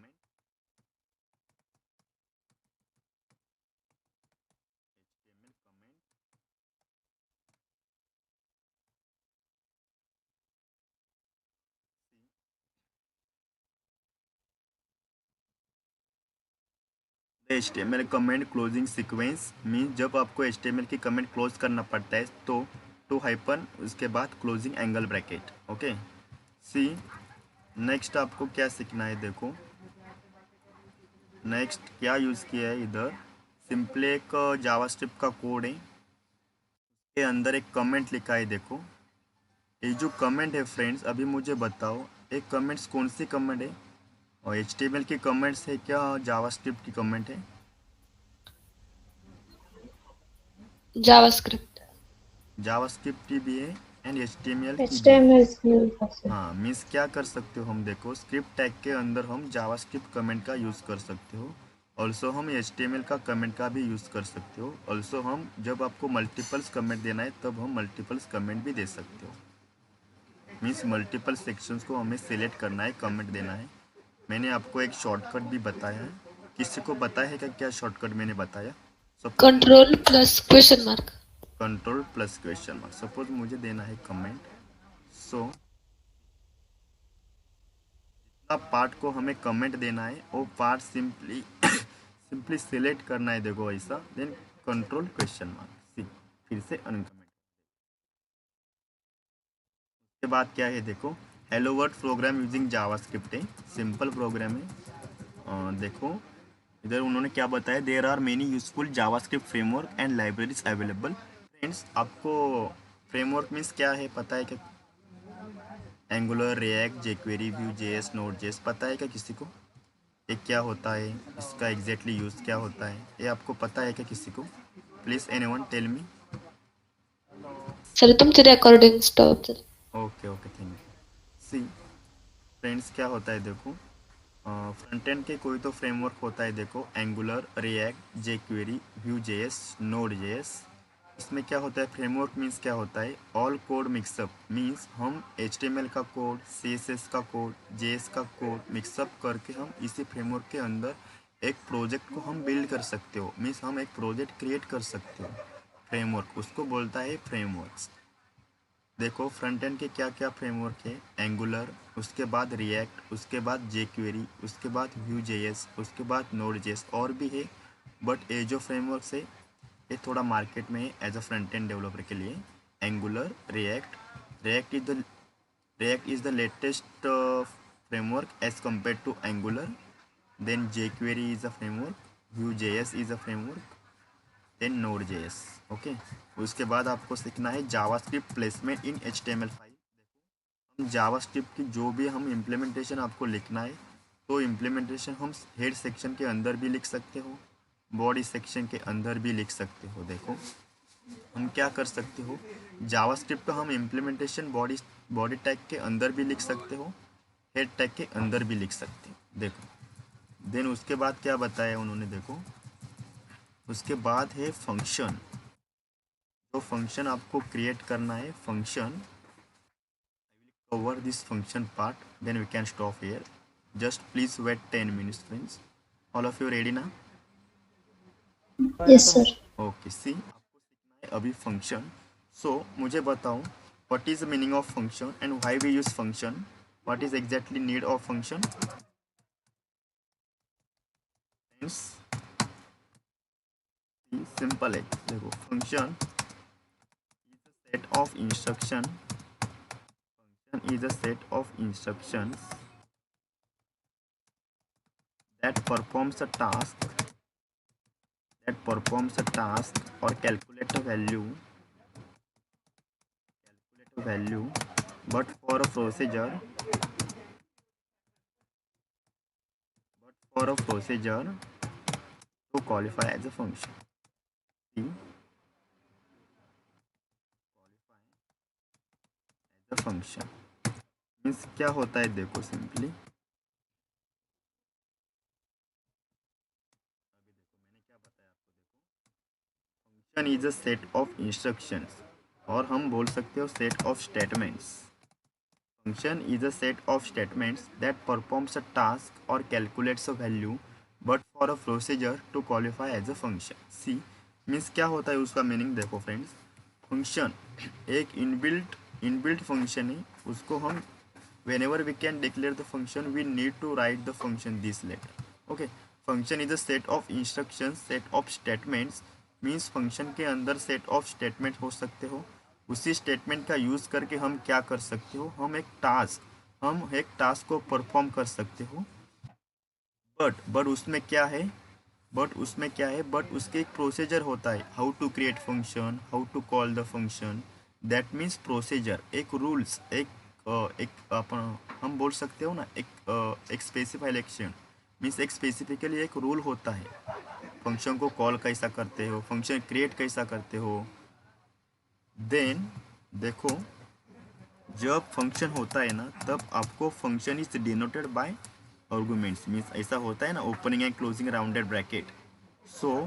HTML comment closing sequence means जब आपको HTML की कमेंट क्लोज करना पड़ता है तो टू हाइपन, उसके बाद क्लोजिंग एंगल ब्रैकेट। ओके सी, नेक्स्ट आपको क्या सीखना है देखो, नेक्स्ट क्या यूज़ किया है इधर, सिंपली एक जावास्क्रिप्ट का कोड है, के अंदर एक कमेंट लिखा है देखो। ये जो कमेंट है फ्रेंड्स, अभी मुझे बताओ एक कमेंट्स कौन सी कमेंट है, और HTML की कमेंट्स है क्या जावास्क्रिप्ट की कमेंट है? JavaScript. जावास्क्रिप्ट की भी है एंड HTML की भी है। HTML is used also. हाँ मीन्स क्या कर सकते हो हम देखो, स्क्रिप्ट टैग के अंदर हम जावास्क्रिप्ट कमेंट का यूज़ कर सकते हो, ऑल्सो हम HTML का कमेंट का भी यूज़ कर सकते हो, ऑल्सो हम जब आपको मल्टीपल्स कमेंट देना है तब हम मल्टीपल्स कमेंट भी दे सकते हो। मीन्स मल्टीपल सेक्शंस को हमें सिलेक्ट करना है, कमेंट देना है। मैंने आपको एक शॉर्टकट भी बताया है, किसी को बताया है क्या शॉर्टकट मैंने बताया? Control plus question mark. Control plus question mark. Suppose मुझे देना है कमेंट, सो पार्ट को हमें कमेंट देना है, वो पार्ट सिंपली सिलेक्ट करना है देखो ऐसा, then control question mark C, फिर से अनकमेंट। उसके बाद क्या है देखो, hello world program using JavaScript है, सिंपल प्रोग्राम है। देखो इधर उन्होंने क्या बताया, there are many useful JavaScript framework and libraries available. Friends आपको फ्रेमवर्क मीन्स क्या है पता है क्या? Angular, React, jQuery, Vue JS, Node JS, पता है क्या किसी को ये क्या होता है, इसका एग्जैक्टली यूज़ क्या होता है, ये आपको पता है क्या किसी को? Please anyone tell me. Sir तुमचे recording stop झाले. Okay okay thank you. See, friends क्या होता है देखो, फ्रंट एंड के कोई तो फ्रेमवर्क होता है देखो, angular, React, jQuery, Vue JS, Node JS. इसमें क्या होता है, फ्रेमवर्क मीन्स क्या होता है, ऑल कोड मिक्सअप मीन्स हम HTML का कोड, CSS का कोड, JS का कोड मिक्सअप करके हम इसी फ्रेमवर्क के अंदर एक प्रोजेक्ट को हम बिल्ड कर सकते हो, मीन्स हम एक प्रोजेक्ट क्रिएट कर सकते हो। फ्रेमवर्क उसको बोलता है फ्रेमवर्क्स। देखो फ्रंट एंड के क्या क्या फ्रेमवर्क है, एंगुलर, उसके बाद रिएक्ट, उसके बाद जेक्वेरी, उसके बाद व्यू जेएस, उसके बाद नोड जेएस, और भी है, बट ये जो फ्रेमवर्क है ये थोड़ा मार्केट में है as a front end developer के लिए। Angular, React is the latest framework as compare to Angular. Then jQuery is a framework, Vue JS is a framework, then Node JS. Okay, उसके बाद आपको सीखना है जावास्क्रिप्ट प्लेसमेंट इन HTML5। हम JavaScript की जो भी हम इम्प्लीमेंटेशन आपको लिखना है, तो इम्प्लीमेंटेशन हम हेड सेक्शन के अंदर भी लिख सकते हो, बॉडी सेक्शन के अंदर भी लिख सकते हो। देखो हम क्या कर सकते हो, जावास्क्रिप्ट का हम इम्प्लीमेंटेशन बॉडी टैग के अंदर भी लिख सकते हो, हेड टैग के अंदर भी लिख सकते हो। देखो देन उसके बाद क्या बताया उन्होंने, देखो उसके बाद है फंक्शन। तो फंक्शन आपको क्रिएट करना है, function cover this function part, then we can stop here. Just please wait 10 minutes friends. All of you ready now? Yes, sir. Okay, see आपको सीखना है अभी फंक्शन। सो मुझे बताओ what is the meaning of function and why we use function, what is exactly need of function friends? Simple है, देखो function is a set of instruction, function is a set of instructions that performs a task, or calculate a value, but for a procedure to qualify as a function. See, as a function means क्या होता है, देखो simply function is a set of instructions, और हम बोल सकते हो set of statements. Function is a set of statements that performs a task or calculates a value but for a procedure to qualify as a function. See means क्या होता है उसका meaning, देखो फ्रेंड्स फंक्शन एक inbuilt function है, उसको हम whenever we can declare the function we need to write the function this later. Okay, function is a set of instructions, set of statements means function के अंदर set of statement हो सकते हो, उसी statement का यूज़ करके हम क्या कर सकते हो, हम एक टास्क को परफॉर्म कर सकते हो। बट उसमें क्या है, बट उसके एक प्रोसीजर होता है, how to create function, how to call the function, that means procedure, एक रूल्स, एक अपन हम बोल सकते हो ना, एक स्पेसिफाइड एक्शन मीन्स एक स्पेसिफिकली एक रूल होता है, फंक्शन को कॉल कैसा करते हो, फंक्शन क्रिएट कैसा करते हो। देन देखो जब फंक्शन होता है ना, तब आपको function is denoted bye arguments means ऐसा होता है ना, opening and closing rounded bracket. So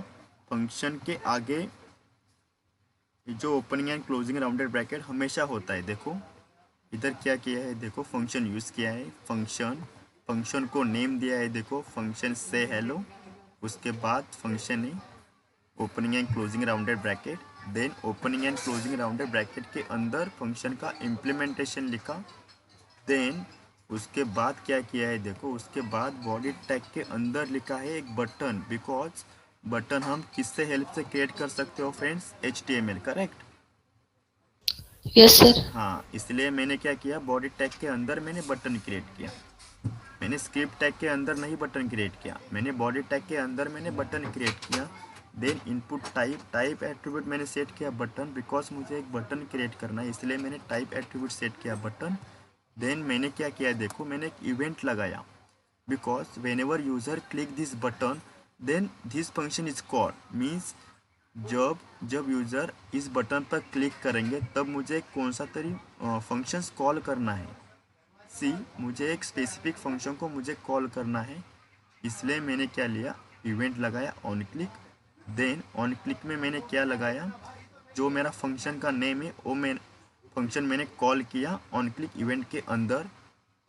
function के आगे जो opening and closing rounded bracket हमेशा होता है। देखो इधर क्या किया है, देखो फंक्शन यूज़ किया है, फंक्शन को नेम दिया है, देखो फंक्शन से हेलो, उसके बाद फंक्शन है opening and closing rounded bracket, then opening and closing rounded bracket के अंदर फंक्शन का इम्प्लीमेंटेशन लिखा। देन उसके बाद क्या किया है, देखो उसके बाद बॉडी टैग के अंदर लिखा है एक बटन, बिकॉज बटन हम किससे हेल्प से क्रिएट कर सकते हो friends, HTML, correct. Yes, sir. हाँ, इसलिए मैंने क्या किया, बॉडी टैग के अंदर मैंने बटन क्रिएट किया, मैंने स्क्रिप्ट टैग के अंदर नहीं बटन क्रिएट किया, मैंने बॉडी टैग के अंदर मैंने बटन क्रिएट किया। देन इनपुट टाइप एट्रीब्यूट मैंने सेट किया बटन, बिकॉज मुझे एक बटन क्रिएट करना है, इसलिए मैंने टाइप एट्रीब्यूट सेट किया बटन। देन मैंने क्या किया, देखो मैंने एक इवेंट लगाया, because whenever user click this button then this function is called, means जब यूज़र इस बटन पर क्लिक करेंगे तब मुझे कौन सा फंक्शंस कॉल करना है। सी मुझे एक स्पेसिफिक फंक्शन को मुझे कॉल करना है, इसलिए मैंने क्या लिया, इवेंट लगाया on click. Then on click में मैंने क्या लगाया, जो मेरा फंक्शन का नेम है वो मैं फंक्शन मैंने कॉल किया ऑन क्लिक इवेंट के अंदर।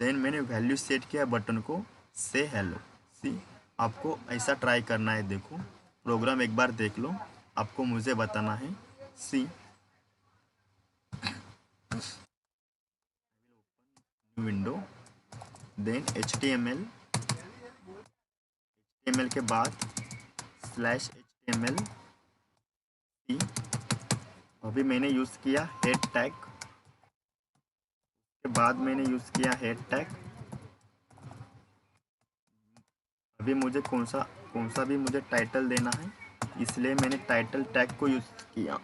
देन मैंने वैल्यू सेट किया बटन को से हेलो। सी आपको ऐसा ट्राई करना है, देखो प्रोग्राम एक बार देख लो, आपको मुझे बताना है। सी विंडो, देन HTML के बाद /HTML। सी अभी मैंने यूज़ किया हेड टैग, के बाद मैंने यूज़ किया हेड टैग। अभी मुझे कौन सा भी मुझे टाइटल देना है, इसलिए मैंने टाइटल टैग को यूज़ किया।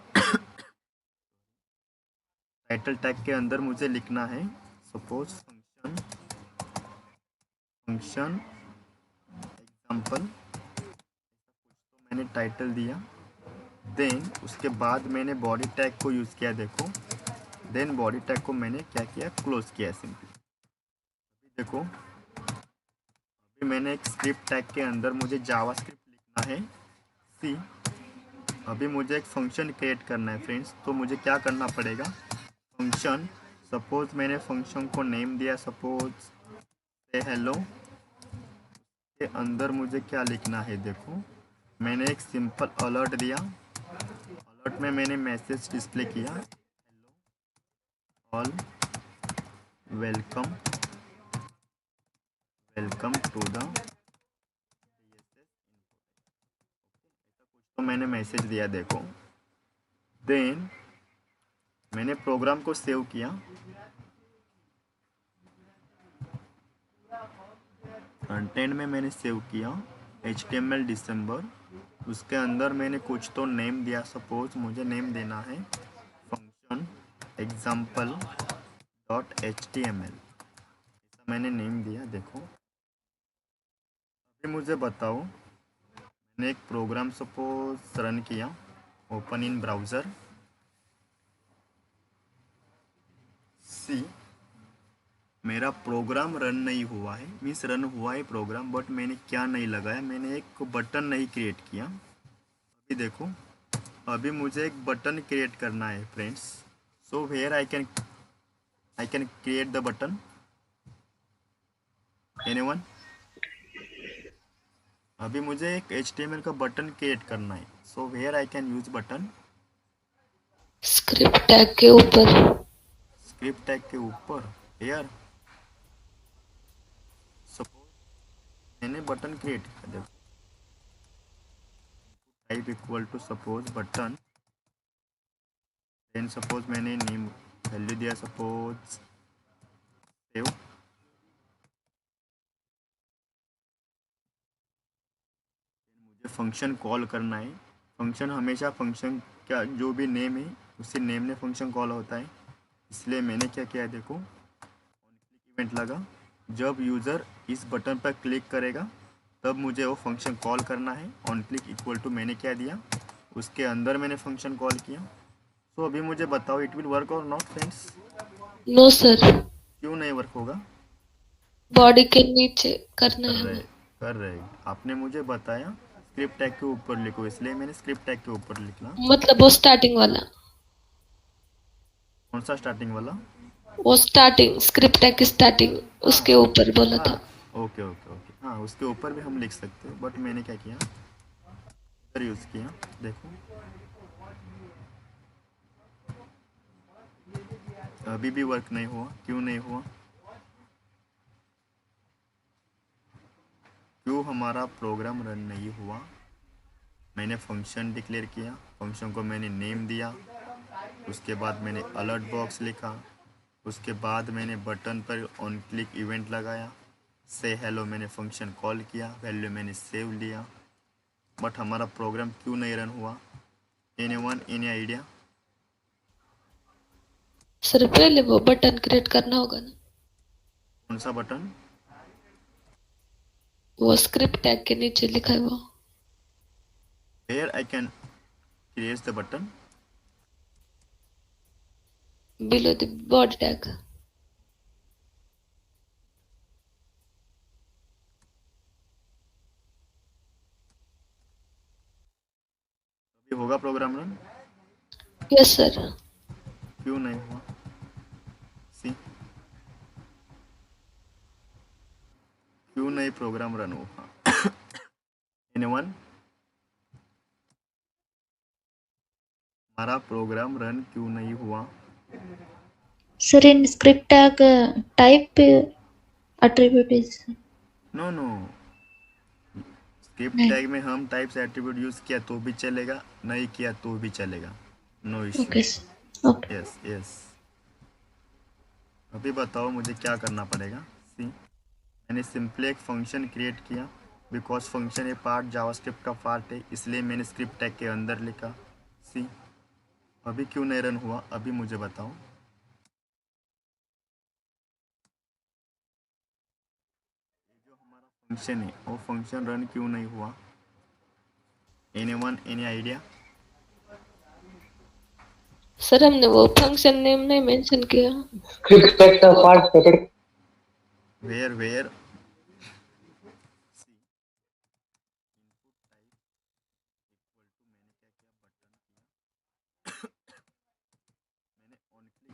टाइटल टैग के अंदर मुझे लिखना है सपोज फंक्शन एग्जाम्पल, तो मैंने टाइटल दिया। देन उसके बाद मैंने बॉडी टैग को यूज़ किया, देखो। देन बॉडी टैग को मैंने क्या किया, क्लोज किया सिंपली। देखो अभी मैंने एक स्क्रिप्ट टैग के अंदर मुझे जावास्क्रिप्ट लिखना है। सी अभी मुझे एक फंक्शन क्रिएट करना है फ्रेंड्स, तो मुझे क्या करना पड़ेगा, फंक्शन सपोज मैंने फंक्शन को नेम दिया सपोज से हेलो, के अंदर मुझे क्या लिखना है, देखो मैंने एक सिंपल अलर्ट दिया। अलर्ट में मैंने मैसेज डिस्प्ले किया, hello all welcome to the तो मैंने मैसेज दिया, देखो। देन मैंने प्रोग्राम को सेव किया। फ्रंट एंड में मैंने सेव किया HTML दिसंबर, उसके अंदर मैंने कुछ तो नेम दिया, सपोज मुझे नेम देना है फंक्शन एग्जाम्पल .html, ऐसा मैंने नेम दिया। देखो अभी मुझे बताओ, मैंने एक प्रोग्राम सपोज रन किया, ओपन इन ब्राउज़र। सी मेरा प्रोग्राम रन नहीं हुआ है, मीन्स रन हुआ है प्रोग्राम, बट मैंने क्या नहीं लगाया, मैंने एक बटन नहीं क्रिएट किया। अभी देखो अभी मुझे एक बटन क्रिएट करना है friends, so where I can create the button, anyone. अभी मुझे एक HTML का बटन क्रिएट करना है, so where I can use button, script tag के ऊपर। स्क्रिप्ट टैग के ऊपर। हेयर सपोज मैंने बटन क्रिएट किया, देखो type equal to suppose button. Then suppose मैंने नेम वैल्यू दिया सपोज सेव। मुझे फंक्शन कॉल करना है, फंक्शन हमेशा फंक्शन का जो भी नेम है उसी नेम में फंक्शन कॉल होता है, इसलिए मैंने क्या किया, देखो ऑन क्लिक इवेंट लगा। जब यूज़र इस बटन पर क्लिक करेगा तब मुझे वो फंक्शन कॉल करना है। ऑन क्लिक इक्वल टू मैंने क्या दिया, उसके अंदर मैंने फंक्शन कॉल किया। सो अभी मुझे बताओ it will work or not friends, no sir, क्यों नहीं वर्क होगा। बॉडी के नीचे करना कर है रहे हमें। कर रहे आपने मुझे बताया स्क्रिप्ट टैग के ऊपर लिखो, इसलिए मैंने स्क्रिप्ट टैग के ऊपर लिखना। मतलब वो स्टार्टिंग वाला, कौन सा स्टार्टिंग वाला, वो स्टार्टिंग स्क्रिप्ट टैग की स्टार्टिंग, हाँ उसके ऊपर बोला हाँ था। ओके ओके ओके, हाँ उसके ऊपर भी हम लिख सकते हैं, बट मैंने क्या किया, इधर यूज़ किया। देखो अभी भी वर्क नहीं हुआ, क्यों नहीं हुआ, क्यों हमारा प्रोग्राम रन नहीं हुआ। मैंने फंक्शन डिक्लेयर किया, फंक्शन को मैंने नेम दिया, उसके बाद मैंने अलर्ट बॉक्स लिखा, उसके बाद मैंने बटन पर ऑन क्लिक इवेंट लगाया, से हेलो मैंने फंक्शन कॉल किया, वैल्यू मैंने सेव लिया, बट हमारा प्रोग्राम क्यों नहीं रन हुआ, एनीवन एनी आइडिया। सर पहले वो बटन क्रिएट करना होगा ना, कौन सा बटन, वो स्क्रिप्ट टैग के नीचे लिखा है वो। Where I can create the button, below the body tag. Yes sir. क्यों नहीं हुआ? सी, क्यों नहीं प्रोग्राम रन हुआ? एनीवन? हमारा प्रोग्राम रन क्यों नहीं हुआ? Sir, in script tag type attribute is no no, script नहीं. टैग में हम टाइप्स एट्रीब्यूट यूज़ किया तो भी चलेगा, नहीं किया तो भी चलेगा, no issue. Okay, sir. Okay. Yes yes. अभी बताओ मुझे क्या करना पड़ेगा। सी, मैंने सिंपली एक फंक्शन क्रिएट किया, बिकॉज फंक्शन ये पार्ट जावास्क्रिप्ट का पार्ट है, इसलिए मैंने स्क्रिप्ट टैग के अंदर लिखा। सी, अभी क्यों नहीं रन हुआ? अभी मुझे बताओ। जो हमारा फंक्शन है वो फंक्शन रन क्यों नहीं हुआ? Anyone, any idea? सर हमने वो फंक्शन नेम नहीं मेंशन किया। Script tag का part stated. Where where?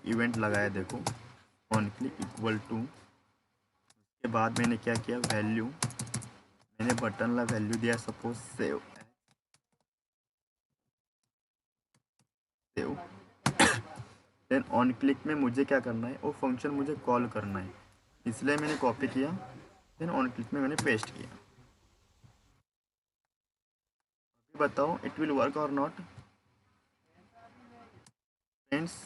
Event लगाया देखो, ऑन क्लिक इक्वल टू के बाद मैंने क्या किया, वैल्यू, मैंने बटन ला वैल्यू दिया suppose save, save. Then on click में मुझे क्या करना है, वो फंक्शन मुझे कॉल करना है, इसलिए मैंने कॉपी किया, देन ऑन क्लिक में मैंने पेस्ट किया। अभी बताओ it will work or not friends?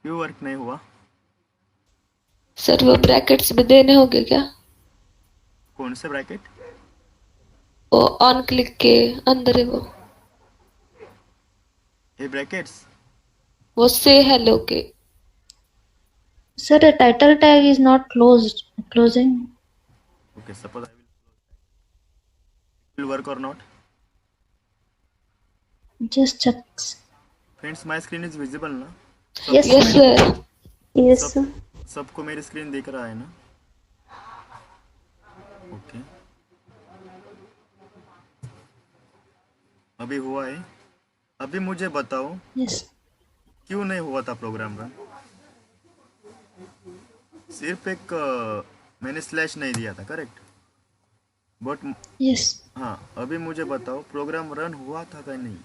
क्यों वर्क नहीं हुआ? सर वो ब्रैकेट्स भी देने होंगे क्या? कौन से ब्रैकेट? वो ऑन क्लिक के अंदर है ये ब्रैकेट्स? वो से हेलो के। Sir, the title tag is not closed. Closing. Okay, suppose I will work or not? Just checks. Friends my screen is visible ना? Yes, yes sir. Sir. Yes, सब sir. सबको मेरी स्क्रीन दिख रहा है ना? ओके, अभी हुआ है। अभी मुझे बताओ Yes. क्यों नहीं हुआ था प्रोग्राम रन? सिर्फ एक मैंने स्लैश नहीं दिया था, करेक्ट? But Yes. हाँ, अभी मुझे बताओ प्रोग्राम रन हुआ था क्या नहीं?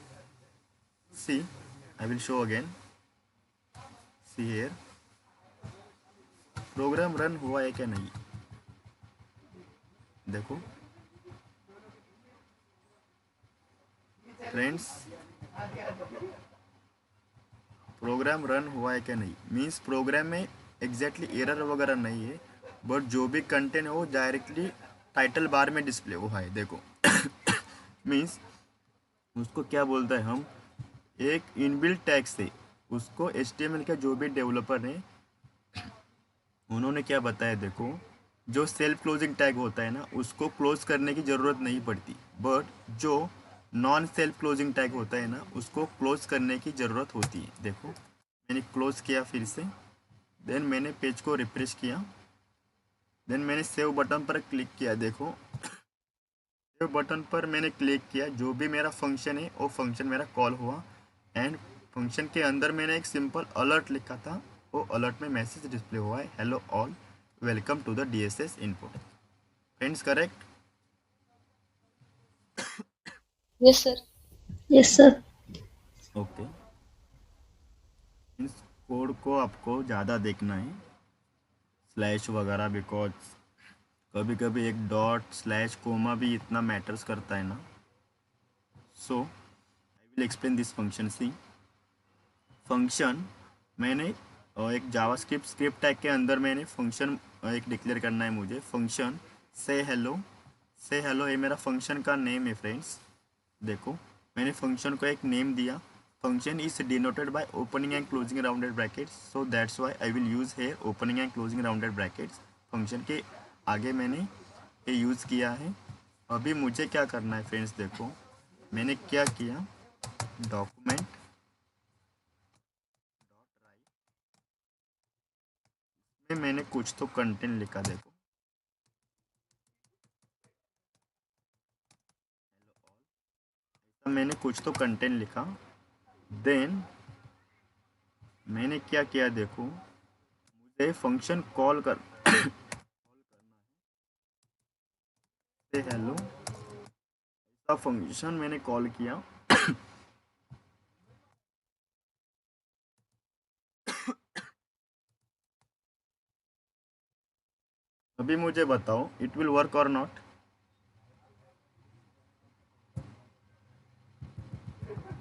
See, I will show again, see here, program run हुआ है क्या नहीं? देखो फ्रेंड्स, प्रोग्राम रन हुआ है क्या नहीं, मीन्स प्रोग्राम में एग्जैक्टली एरर वगैरह नहीं है, बट जो भी कंटेंट है वो डायरेक्टली टाइटल बार में डिस्प्ले हुआ है, देखो। मीन्स उसको क्या बोलता है हम, एक इनबिल्ट टैग से उसको HTML का जो भी डेवलपर है उन्होंने क्या बताया, देखो जो सेल्फ क्लोजिंग टैग होता है ना उसको क्लोज करने की ज़रूरत नहीं पड़ती, बट जो नॉन सेल्फ क्लोजिंग टैग होता है ना उसको क्लोज करने की ज़रूरत होती है। देखो मैंने क्लोज किया फिर से, देन मैंने पेज को रिफ्रेश किया, देन मैंने सेव बटन पर क्लिक किया, देखो सेव बटन पर मैंने क्लिक किया, जो भी मेरा फंक्शन है वो फंक्शन मेरा कॉल हुआ, एंड फंक्शन के अंदर मैंने एक सिंपल अलर्ट लिखा था, वो अलर्ट में मैसेज डिस्प्ले हुआ है, hello all welcome to the DSS input. Friends correct? Yes sir. Yes, sir. Okay, इस कोड को आपको ज़्यादा देखना है, स्लैश वगैरह, बिकॉज कभी कभी एक डॉट स्लैश कोमा भी इतना मैटर्स करता है ना। So I will explain this function. See, function मैंने एक जावास्क्रिप्ट स्क्रिप्ट टैग के अंदर मैंने फंक्शन एक डिक्लेयर करना है मुझे, फंक्शन से हेलो। से हेलो ये मेरा फंक्शन का नेम है फ्रेंड्स। देखो मैंने फंक्शन को एक नेम दिया, function is denoted by opening and closing rounded brackets, so that's why I will use here opening and closing rounded brackets. Function के आगे मैंने ये यूज़ किया है। अभी मुझे क्या करना है फ्रेंड्स, देखो मैंने क्या किया, डॉक्यूमेंट में मैंने कुछ तो कंटेंट लिखा, देखो मैंने कुछ तो कंटेंट लिखा, देन मैंने क्या किया देखो, मुझे फंक्शन कॉल कर हेलो, ऐसा फंक्शन मैंने कॉल किया। अभी मुझे बताओ it will work or not.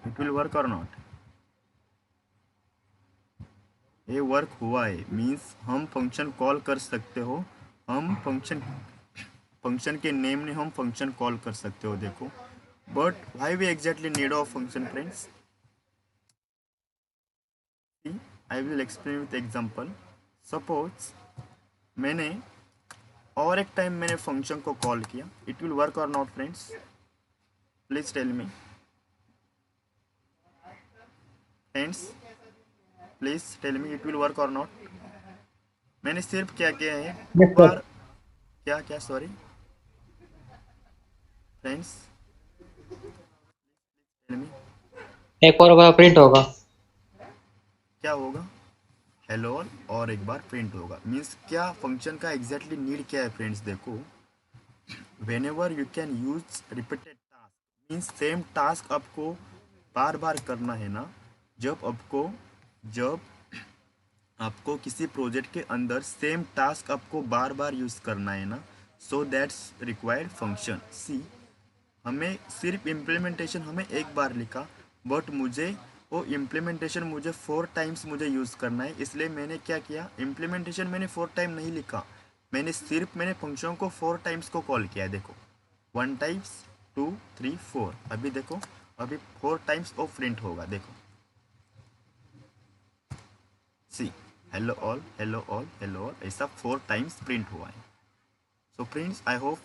It will work or not. ये वर्क हुआ है, मीन्स हम फंक्शन कॉल कर सकते हो, हम फंक्शन के नेम ने हम फंक्शन कॉल कर सकते हो देखो। But why we exactly need of function friends, I will explain with example. Suppose मैंने और एक टाइम मैंने फंक्शन को कॉल किया, it will work or not friends, please tell me friends, please tell me it will work or not. मैंने सिर्फ क्या किया है Yes, sir. पर क्या क्या सॉरी फ्रेंड्स, टेल मी एक और बार प्रिंट होगा। क्या होगा, हेलो और एक बार प्रिंट होगा। मीन्स क्या फंक्शन का एग्जैक्टली नीड क्या है फ्रेंड्स देखो, whenever you can use repeated task means same task आपको बार बार करना है ना, जब आपको किसी प्रोजेक्ट के अंदर सेम टास्क आपको बार बार यूज करना है ना, सो दैट्स रिक्वायर्ड फंक्शन। सी हमें सिर्फ इम्प्लीमेंटेशन हमें एक बार लिखा, बट मुझे वो इम्प्लीमेंटेशन मुझे 4 टाइम्स मुझे यूज़ करना है, इसलिए मैंने क्या किया, इम्प्लीमेंटेशन मैंने 4 टाइम नहीं लिखा, मैंने फंक्शन को 4 टाइम्स को कॉल किया है देखो, 1 टाइम्स 2 3 4। अभी देखो, अभी 4 टाइम्स वो प्रिंट होगा देखो। See hello all hello all hello all, ऐसा 4 टाइम्स प्रिंट हुआ है। So friends I hope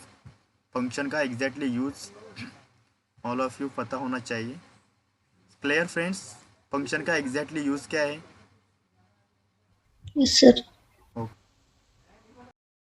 function का exactly use all of you पता होना चाहिए। क्लियर फ्रेंड्स, फंक्शन का एग्जैक्टली यूज क्या है। Yes, sir.